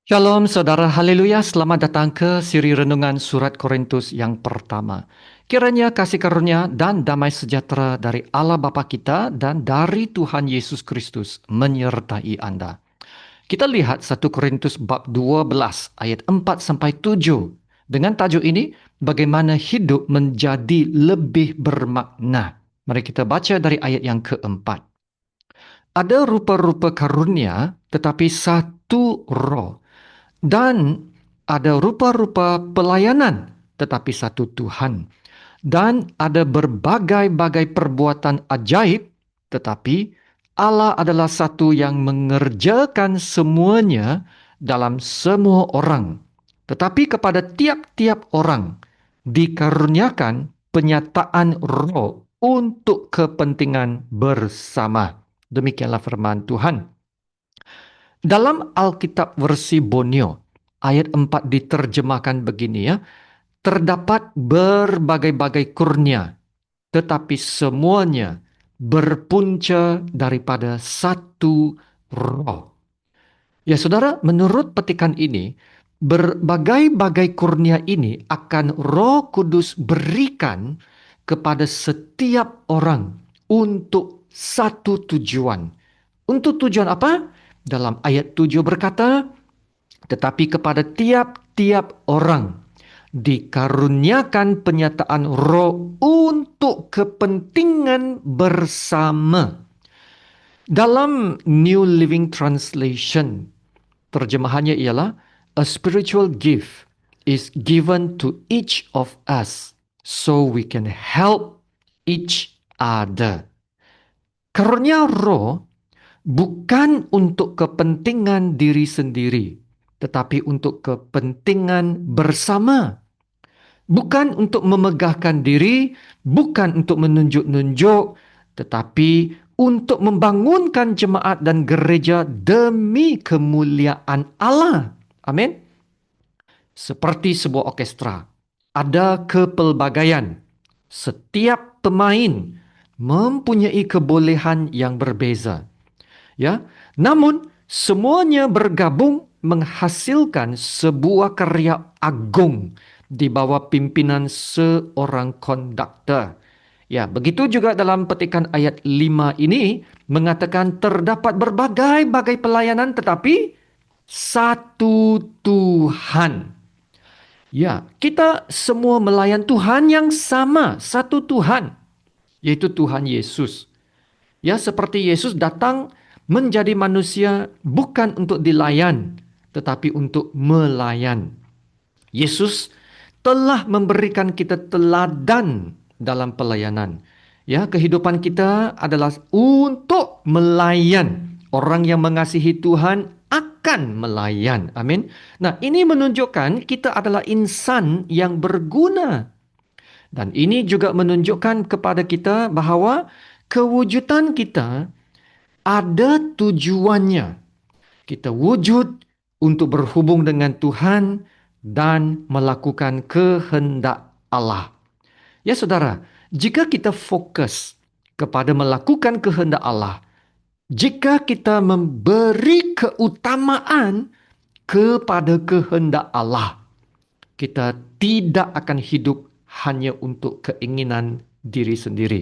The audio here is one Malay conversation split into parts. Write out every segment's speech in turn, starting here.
Shalom saudara, haleluya, selamat datang ke siri renungan surat Korintus yang pertama. Kiranya kasih karunia dan damai sejahtera dari Allah Bapa kita dan dari Tuhan Yesus Kristus menyertai Anda. Kita lihat 1 Korintus bab 12 ayat 4 sampai 7 dengan tajuk ini, bagaimana hidup menjadi lebih bermakna. Mari kita baca dari ayat yang keempat. Ada rupa-rupa karunia tetapi satu roh. Dan ada rupa-rupa pelayanan, tetapi satu Tuhan. Dan ada berbagai-bagai perbuatan ajaib, tetapi Allah adalah satu yang mengerjakan semuanya dalam semua orang. Tetapi kepada tiap-tiap orang dikaruniakan penyataan roh untuk kepentingan bersama. Demikianlah firman Tuhan. Dalam Alkitab versi Bonyo, ayat 4 diterjemahkan begini ya. Terdapat berbagai-bagai kurnia, tetapi semuanya berpunca daripada satu roh. Ya saudara, menurut petikan ini, berbagai-bagai kurnia ini akan Roh Kudus berikan kepada setiap orang untuk satu tujuan. Untuk tujuan apa? Dalam ayat 7 berkata, tetapi kepada tiap-tiap orang dikaruniakan penyataan roh untuk kepentingan bersama. Dalam New Living Translation, terjemahannya ialah, a spiritual gift is given to each of us so we can help each other. Karunia roh bukan untuk kepentingan diri sendiri, tetapi untuk kepentingan bersama. Bukan untuk memegahkan diri, bukan untuk menunjuk-nunjuk, tetapi untuk membangunkan jemaat dan gereja demi kemuliaan Allah. Amin. Seperti sebuah orkestra, ada kepelbagaian. Setiap pemain mempunyai kebolehan yang berbeza. Ya, namun semuanya bergabung menghasilkan sebuah karya agung di bawah pimpinan seorang konduktor. Ya, begitu juga dalam petikan ayat 5 ini mengatakan terdapat berbagai-bagai pelayanan tetapi satu Tuhan. Ya, kita semua melayan Tuhan yang sama, satu Tuhan, yaitu Tuhan Yesus. Ya, seperti Yesus datang menjadi manusia bukan untuk dilayan, tetapi untuk melayan. Yesus telah memberikan kita teladan dalam pelayanan. Ya, kehidupan kita adalah untuk melayan. Orang yang mengasihi Tuhan akan melayan. Amin. Nah, ini menunjukkan kita adalah insan yang berguna. Dan ini juga menunjukkan kepada kita bahawa kewujudan kita ada tujuannya. Kita wujud untuk berhubung dengan Tuhan dan melakukan kehendak Allah. Ya saudara, jika kita fokus kepada melakukan kehendak Allah, jika kita memberi keutamaan kepada kehendak Allah, kita tidak akan hidup hanya untuk keinginan diri sendiri.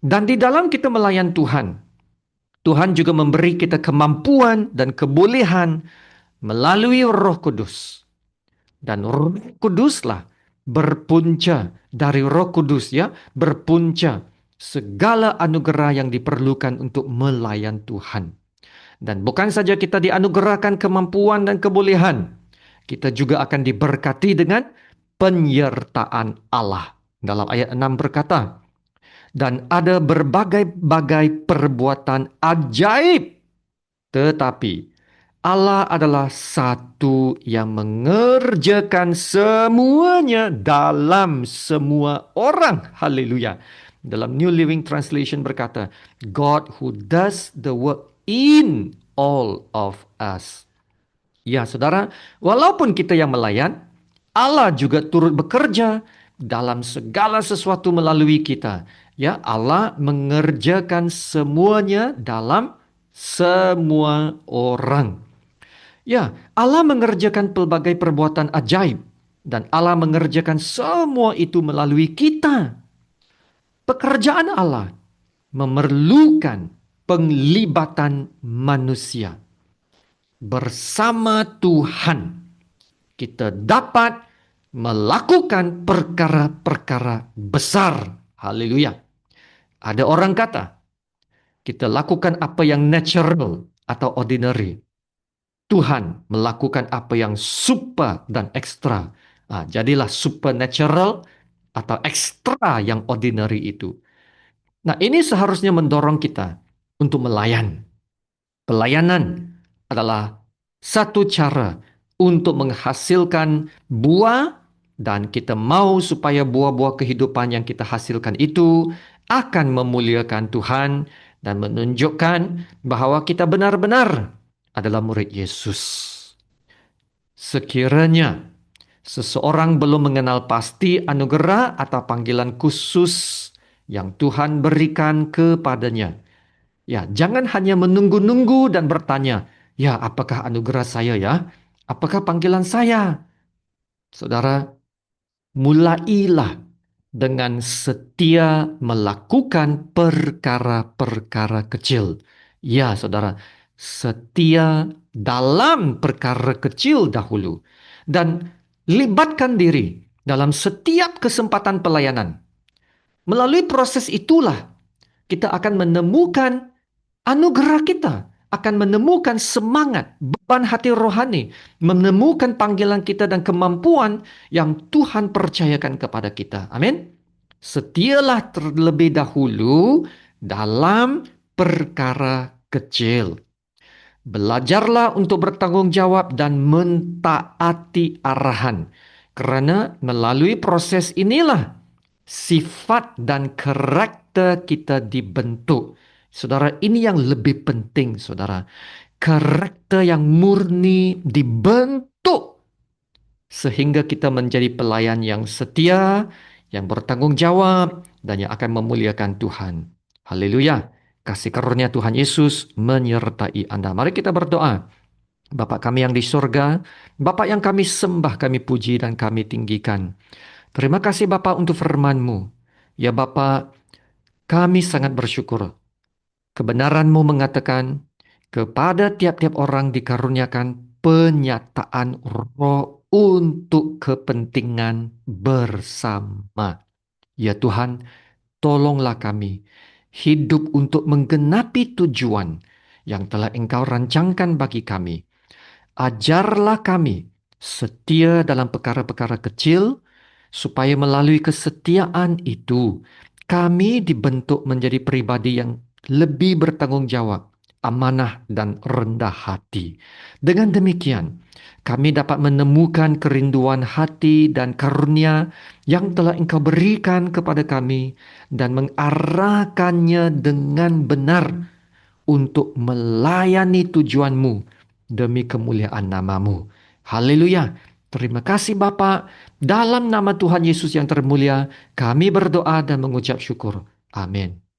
Dan di dalam kita melayan Tuhan, Tuhan juga memberi kita kemampuan dan kebolehan melalui Roh Kudus. Dan Roh Kuduslah berpunca dari Roh Kudus ya, berpunca segala anugerah yang diperlukan untuk melayan Tuhan. Dan bukan saja kita dianugerahkan kemampuan dan kebolehan, kita juga akan diberkati dengan penyertaan Allah. Dalam ayat 6 berkata, dan ada berbagai-bagai perbuatan ajaib, tetapi Allah adalah satu yang mengerjakan semuanya dalam semua orang. Haleluya. Dalam New Living Translation berkata, God who does the work in all of us. Ya saudara, walaupun kita yang melayan, Allah juga turut bekerja dalam segala sesuatu melalui kita. Ya, Allah mengerjakan semuanya dalam semua orang. Ya, Allah mengerjakan pelbagai perbuatan ajaib dan Allah mengerjakan semua itu melalui kita. Pekerjaan Allah memerlukan penglibatan manusia. Bersama Tuhan, kita dapat melakukan perkara-perkara besar. Haleluya. Ada orang kata, kita lakukan apa yang natural atau ordinary. Tuhan melakukan apa yang super dan ekstra. Jadilah supernatural atau ekstra yang ordinary itu. Nah, ini seharusnya mendorong kita untuk melayan. Pelayanan adalah satu cara untuk menghasilkan buah dan kita mau supaya buah-buah kehidupan yang kita hasilkan itu akan memuliakan Tuhan dan menunjukkan bahawa kita benar-benar adalah murid Yesus. Sekiranya seseorang belum mengenal pasti anugerah atau panggilan khusus yang Tuhan berikan kepadanya, ya, jangan hanya menunggu-nunggu dan bertanya, ya, apakah anugerah saya ya? Apakah panggilan saya? Saudara, mulailah dengan setia melakukan perkara-perkara kecil. Ya, saudara, setia dalam perkara kecil dahulu. Dan libatkan diri dalam setiap kesempatan pelayanan. Melalui proses itulah kita akan menemukan anugerah kita, akan menemukan semangat, beban hati rohani, menemukan panggilan kita dan kemampuan yang Tuhan percayakan kepada kita. Amin. Setialah terlebih dahulu dalam perkara kecil. Belajarlah untuk bertanggung jawab dan mentaati arahan. Kerana melalui proses inilah sifat dan karakter kita dibentuk. Saudara, ini yang lebih penting, saudara. Karakter yang murni dibentuk sehingga kita menjadi pelayan yang setia, yang bertanggung jawab, dan yang akan memuliakan Tuhan. Haleluya. Kasih karunia Tuhan Yesus menyertai Anda. Mari kita berdoa. Bapa kami yang di surga, Bapa yang kami sembah, kami puji dan kami tinggikan. Terima kasih Bapa untuk firman-Mu. Ya Bapa, kami sangat bersyukur. Kebenaran-Mu mengatakan, kepada tiap-tiap orang dikaruniakan penyataan roh untuk kepentingan bersama. Ya Tuhan, tolonglah kami hidup untuk menggenapi tujuan yang telah Engkau rancangkan bagi kami. Ajarlah kami setia dalam perkara-perkara kecil, supaya melalui kesetiaan itu kami dibentuk menjadi pribadi yang lebih bertanggung jawab, amanah dan rendah hati. Dengan demikian, kami dapat menemukan kerinduan hati dan karunia yang telah Engkau berikan kepada kami dan mengarahkannya dengan benar untuk melayani tujuan-Mu demi kemuliaan nama-Mu. Haleluya. Terima kasih Bapa. Dalam nama Tuhan Yesus yang termulia, kami berdoa dan mengucap syukur. Amin.